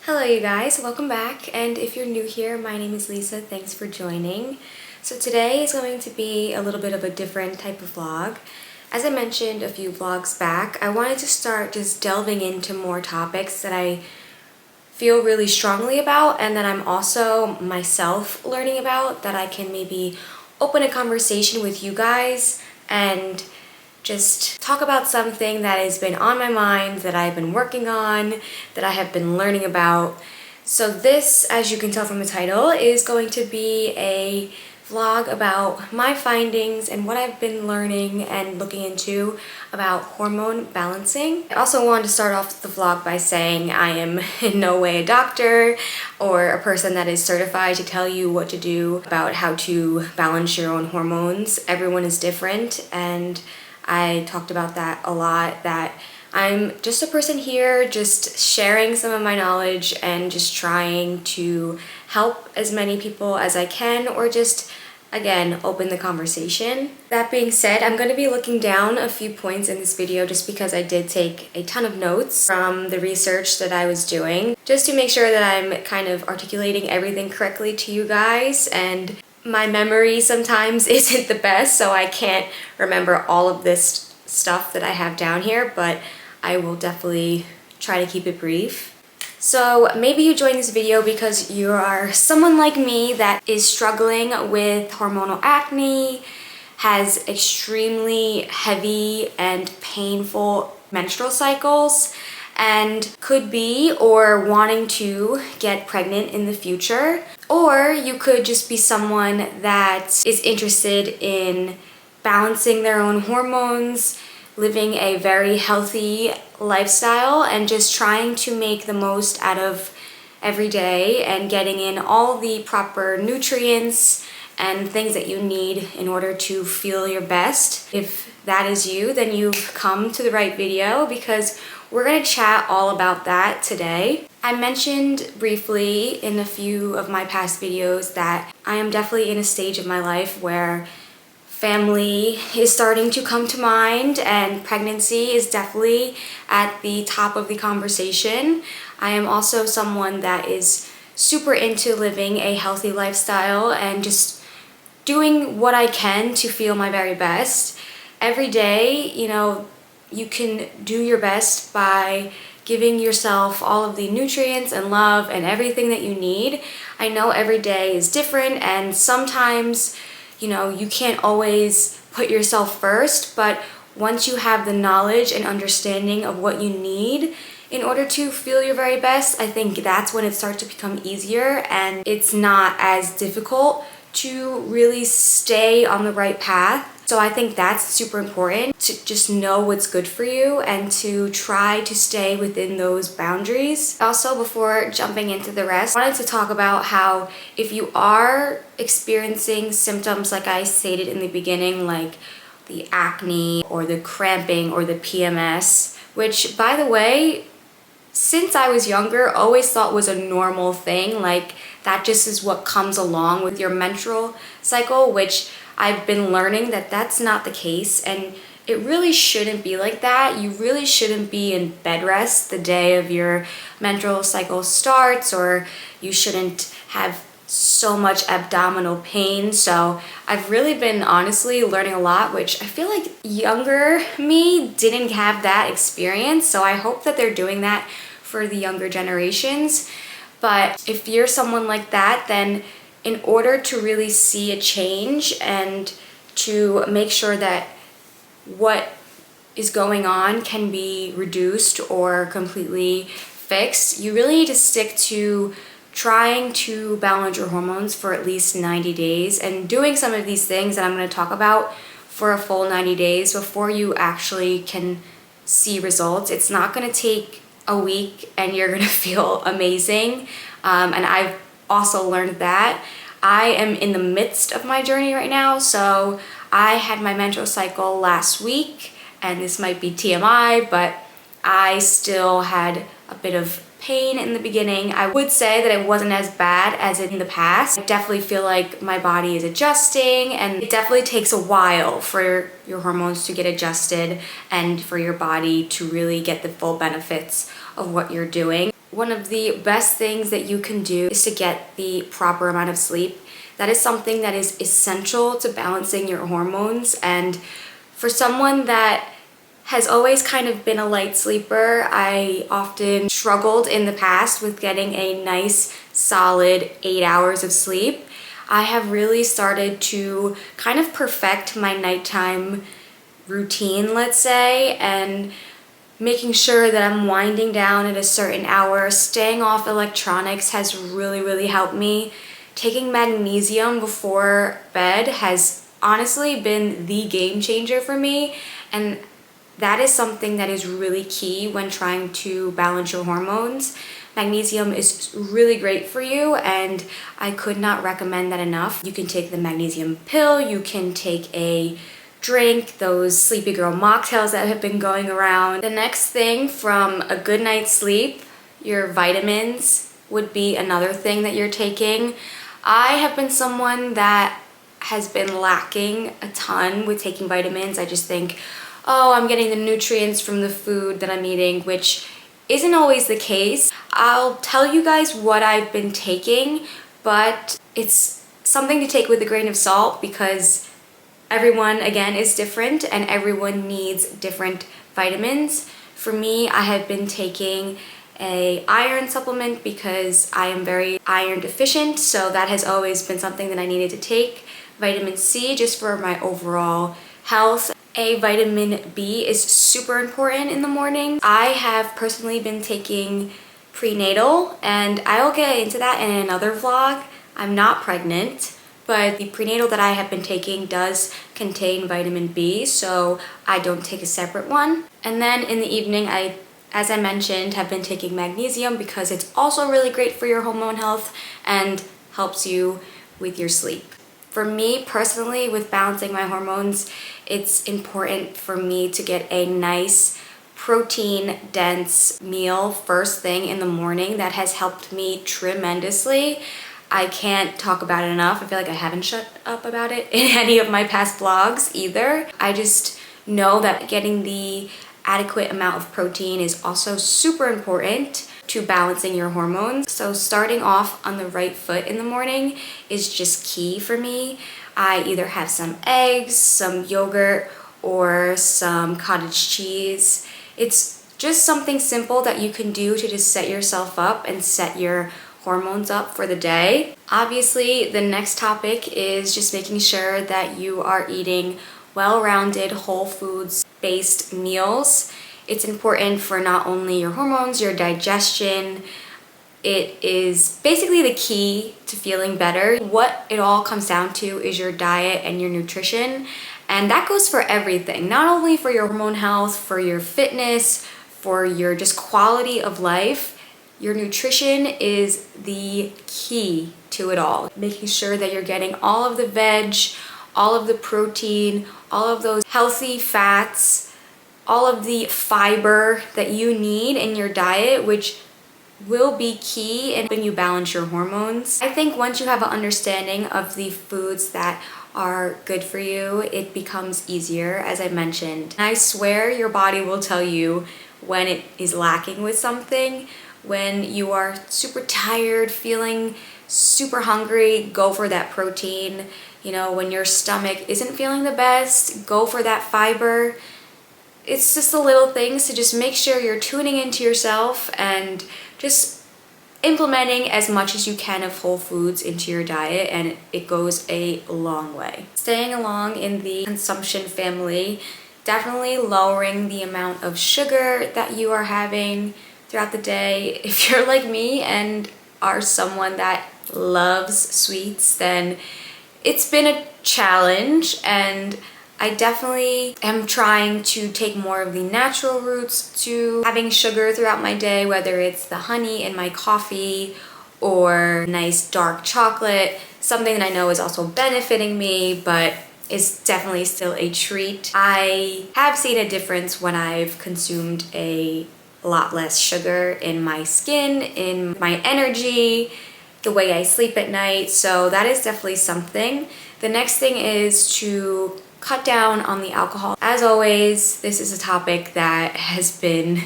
Hello you guys, welcome back, and if you're new here, my name is Lisa. Thanks for joining. So today is going to be a little bit of a different type of vlog. As I mentioned a few vlogs back, I wanted to start just delving into more topics that I feel really strongly about and that I'm also myself learning about, that I can maybe open a conversation with you guys and just talk about something that has been on my mind, that I've been working on, that I have been learning about. So this, as you can tell from the title, is going to be a vlog about my findings and what I've been learning and looking into about hormone balancing. I also wanted to start off the vlog by saying I am in no way a doctor or a person that is certified to tell you what to do about how to balance your own hormones. Everyone is different, and I talked about that a lot, that I'm just a person here just sharing some of my knowledge and just trying to help as many people as I can, or just, again, open the conversation. That being said, I'm going to be looking down a few points in this video just because I did take a ton of notes from the research that I was doing, just to make sure that I'm kind of articulating everything correctly to you guys. And my memory sometimes isn't the best, so I can't remember all of this stuff that I have down here, but I will definitely try to keep it brief. So maybe you joined this video because you are someone like me that is struggling with hormonal acne, has extremely heavy and painful menstrual cycles, and could be or wanting to get pregnant in the future. Or you could just be someone that is interested in balancing their own hormones, living a very healthy lifestyle, and just trying to make the most out of every day and getting in all the proper nutrients and things that you need in order to feel your best. If that is you, then you've come to the right video, because we're gonna chat all about that today. I mentioned briefly in a few of my past videos that I am definitely in a stage of my life where family is starting to come to mind, and pregnancy is definitely at the top of the conversation. I am also someone that is super into living a healthy lifestyle and just doing what I can to feel my very best. Every day, you can do your best by giving yourself all of the nutrients and love and everything that you need. I know every day is different, and sometimes, you can't always put yourself first, but once you have the knowledge and understanding of what you need in order to feel your very best, I think that's when it starts to become easier, and it's not as difficult to really stay on the right path. So I think that's super important, to just know what's good for you and to try to stay within those boundaries. Also, before jumping into the rest, I wanted to talk about how if you are experiencing symptoms like I stated in the beginning, like the acne or the cramping or the PMS, which, by the way, since I was younger, always thought was a normal thing, like that just is what comes along with your menstrual cycle, which I've been learning that that's not the case, and it really shouldn't be like that. You really shouldn't be in bed rest the day of your menstrual cycle starts, or you shouldn't have so much abdominal pain. So I've really been honestly learning a lot, which I feel like younger me didn't have that experience. So I hope that they're doing that for the younger generations. But if you're someone like that, then in order to really see a change and to make sure that what is going on can be reduced or completely fixed, you really need to stick to trying to balance your hormones for at least 90 days and doing some of these things that I'm going to talk about for a full 90 days before you actually can see results. It's not going to take a week and you're going to feel amazing. And I've also learned that. I am in the midst of my journey right now. So I had my menstrual cycle last week, and this might be TMI, but I still had a bit of pain in the beginning. I would say that it wasn't as bad as in the past. I definitely feel like my body is adjusting, and it definitely takes a while for your hormones to get adjusted and for your body to really get the full benefits of what you're doing. one of the best things that you can do is to get the proper amount of sleep. That is something that is essential to balancing your hormones. And for someone that has always kind of been a light sleeper, I often struggled in the past with getting a nice solid 8 hours of sleep. I have really started to kind of perfect my nighttime routine, let's say, and making sure that I'm winding down at a certain hour. Staying off electronics has really helped me. Taking magnesium before bed has honestly been the game changer for me, and that is something that is really key when trying to balance your hormones. Magnesium is really great for you, and I could not recommend that enough. You can take the magnesium pill, you can take a drink, those Sleepy Girl mocktails that have been going around. The next thing from a good night's sleep, your vitamins would be another thing that you're taking. I have been someone that has been lacking a ton with taking vitamins. I just think, oh, I'm getting the nutrients from the food that I'm eating, which isn't always the case. I'll tell you guys what I've been taking, but it's something to take with a grain of salt because everyone, again, is different and everyone needs different vitamins. For me, I have been taking a iron supplement because I am very iron deficient, so that has always been something that I needed to take. Vitamin C just for my overall health. A vitamin B is super important in the morning. I have personally been taking prenatal, and I'll get into that in another vlog. I'm not pregnant, but the prenatal that I have been taking does contain vitamin B, so I don't take a separate one. And then in the evening, as I mentioned, have been taking magnesium because it's also really great for your hormone health and helps you with your sleep. For me personally, with balancing my hormones, it's important for me to get a nice protein-dense meal first thing in the morning. That has helped me tremendously. I can't talk about it enough. I feel like I haven't shut up about it in any of my past vlogs either. I just know that getting the adequate amount of protein is also super important to balancing your hormones. So starting off on the right foot in the morning is just key for me. I either have some eggs, some yogurt, or some cottage cheese. It's just something simple that you can do to just set yourself up and set your hormones up for the day. Obviously, the next topic is just making sure that you are eating well-rounded, whole foods-based meals. It's important for not only your hormones, your digestion. It is basically the key to feeling better. What it all comes down to is your diet and your nutrition. And that goes for everything, not only for your hormone health, for your fitness, for your just quality of life. Your nutrition is the key to it all. Making sure that you're getting all of the veg, all of the protein, all of those healthy fats, all of the fiber that you need in your diet, which will be key in when you balance your hormones. I think once you have an understanding of the foods that are good for you, it becomes easier, as I mentioned. And I swear your body will tell you when it is lacking with something. When you are super tired, feeling super hungry, go for that protein. You know, when your stomach isn't feeling the best, go for that fiber. It's just the little things to just make sure you're tuning into yourself and just implementing as much as you can of whole foods into your diet, and it goes a long way. Staying along in the consumption family, definitely lowering the amount of sugar that you are having throughout the day. If you're like me and are someone that loves sweets, then it's been a challenge, and I definitely am trying to take more of the natural routes to having sugar throughout my day, whether it's the honey in my coffee or nice dark chocolate, something that I know is also benefiting me, but is definitely still a treat. I have seen a difference when I've consumed a lot less sugar in my skin, in my energy, the way I sleep at night, so that is definitely something. The next thing is to cut down on the alcohol. As always, this is a topic that has been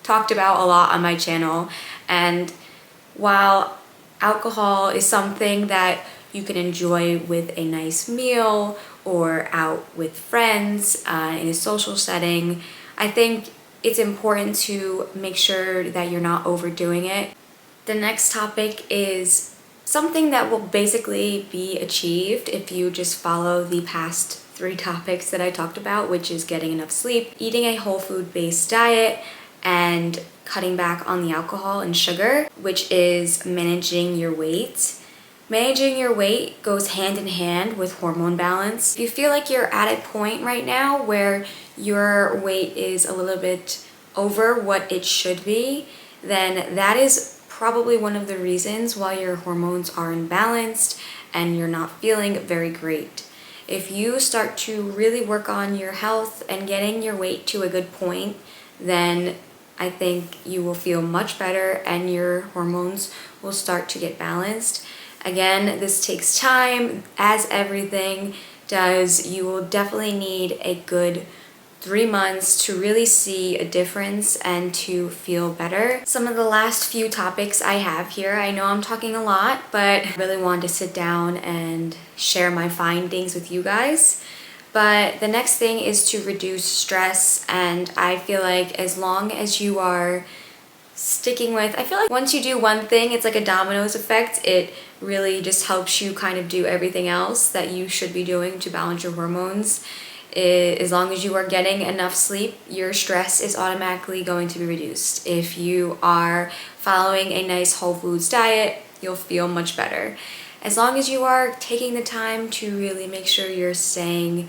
talked about a lot on my channel, And while alcohol is something that you can enjoy with a nice meal or out with friends in a social setting, I think it's important to make sure that you're not overdoing it. The next topic is something that will basically be achieved if you just follow the past 3 topics that I talked about, which is getting enough sleep, eating a whole food based diet, and cutting back on the alcohol and sugar, which is managing your weight. Managing your weight goes hand in hand with hormone balance. If you feel like you're at a point right now where your weight is a little bit over what it should be, then that is probably one of the reasons why your hormones are imbalanced and you're not feeling very great. If you start to really work on your health and getting your weight to a good point, then I think you will feel much better and your hormones will start to get balanced. Again, this takes time, as everything does. You will definitely need a good 3 months to really see a difference and to feel better. Some of the last few topics I have here, I know I'm talking a lot, but I really wanted to sit down and share my findings with you guys. But the next thing is to reduce stress, and I feel like as long as you are sticking with, I feel like once you do one thing, it's like a dominoes effect. It really just helps you kind of do everything else that you should be doing to balance your hormones. As long as you are getting enough sleep, your stress is automatically going to be reduced. If you are following a nice whole foods diet, you'll feel much better. As long as you are taking the time to really make sure you're staying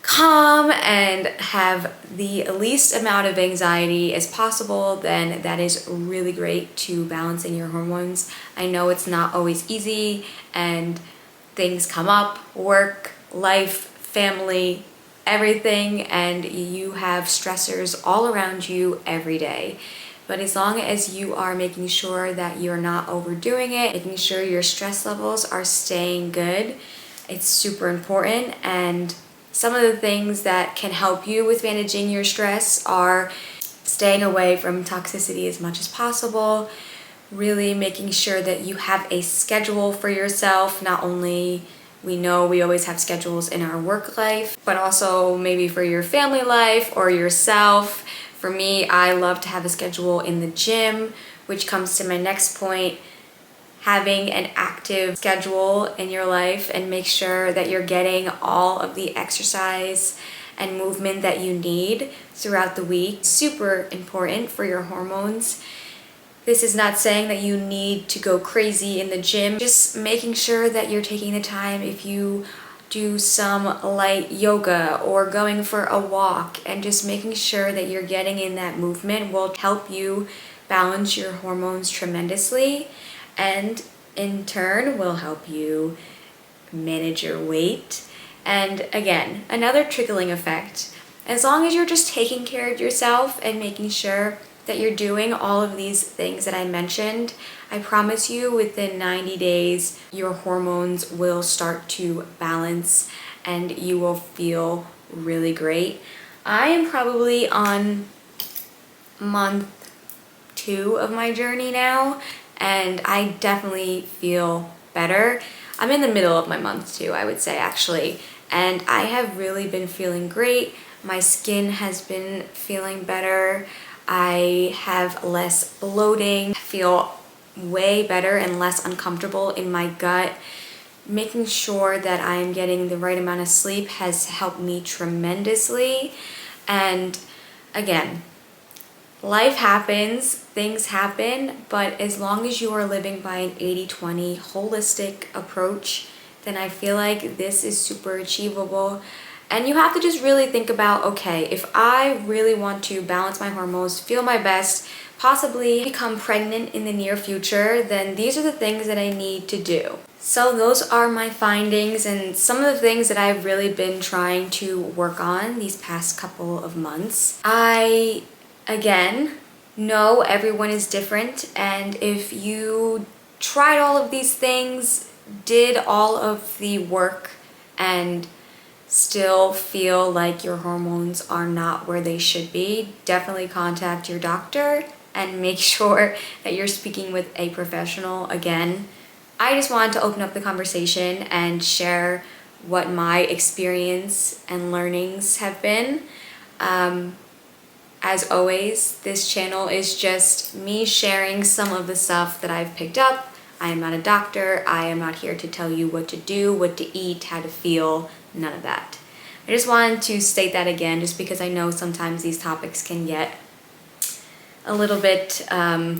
calm and have the least amount of anxiety as possible, then that is really great to balancing your hormones. I know it's not always easy and things come up, work, life, family, everything, and you have stressors all around you every day. But as long as you are making sure that you're not overdoing it, making sure your stress levels are staying good, it's super important. And some of the things that can help you with managing your stress are staying away from toxicity as much as possible, really making sure that you have a schedule for yourself. Not only we know we always have schedules in our work life, but also maybe for your family life or yourself. For me, I love to have a schedule in the gym, which comes to my next point. Having an active schedule in your life and make sure that you're getting all of the exercise and movement that you need throughout the week. Super important for your hormones. This is not saying that you need to go crazy in the gym, just making sure that you're taking the time. If you do some light yoga or going for a walk, and just making sure that you're getting in that movement will help you balance your hormones tremendously, and in turn will help you manage your weight. And again, another trickling effect. As long as you're just taking care of yourself and making sure that you're doing all of these things that I mentioned, I promise you within 90 days, your hormones will start to balance and you will feel really great. I am probably on month 2 of my journey now, and I definitely feel better. I'm in the middle of my month 2, I would say, actually, and I have really been feeling great. My skin has been feeling better. I have less bloating, feel way better and less uncomfortable in my gut. Making sure that I'm getting the right amount of sleep has helped me tremendously. And again, life happens, things happen, but as long as you are living by an 80-20 holistic approach, then I feel like this is super achievable. And you have to just really think about, okay, if I really want to balance my hormones, feel my best, possibly become pregnant in the near future, then these are the things that I need to do. So those are my findings and some of the things that I've really been trying to work on these past couple of months. I, again, know everyone is different, and if you tried all of these things, did all of the work, and still feel like your hormones are not where they should be, definitely contact your doctor and make sure that you're speaking with a professional. Again, I just wanted to open up the conversation and share what my experience and learnings have been. As always, this channel is just me sharing some of the stuff that I've picked up. I am not a doctor. I am not here to tell you what to do, what to eat, how to feel, none of that. I just wanted to state that again, just because I know sometimes these topics can get a little bit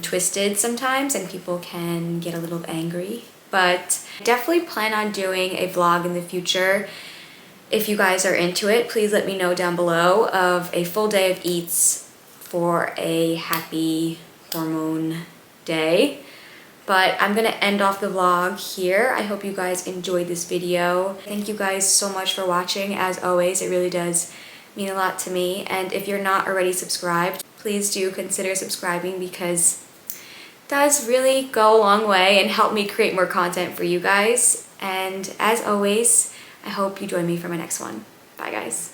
twisted sometimes, and people can get a little angry. But definitely plan on doing a vlog in the future. If you guys are into it, please let me know down below of a full day of eats for a happy hormone day. But I'm gonna end off the vlog here. I hope you guys enjoyed this video. Thank you guys so much for watching. As always, it really does mean a lot to me. And if you're not already subscribed, please do consider subscribing, because it does really go a long way and help me create more content for you guys. And as always, I hope you join me for my next one. Bye guys.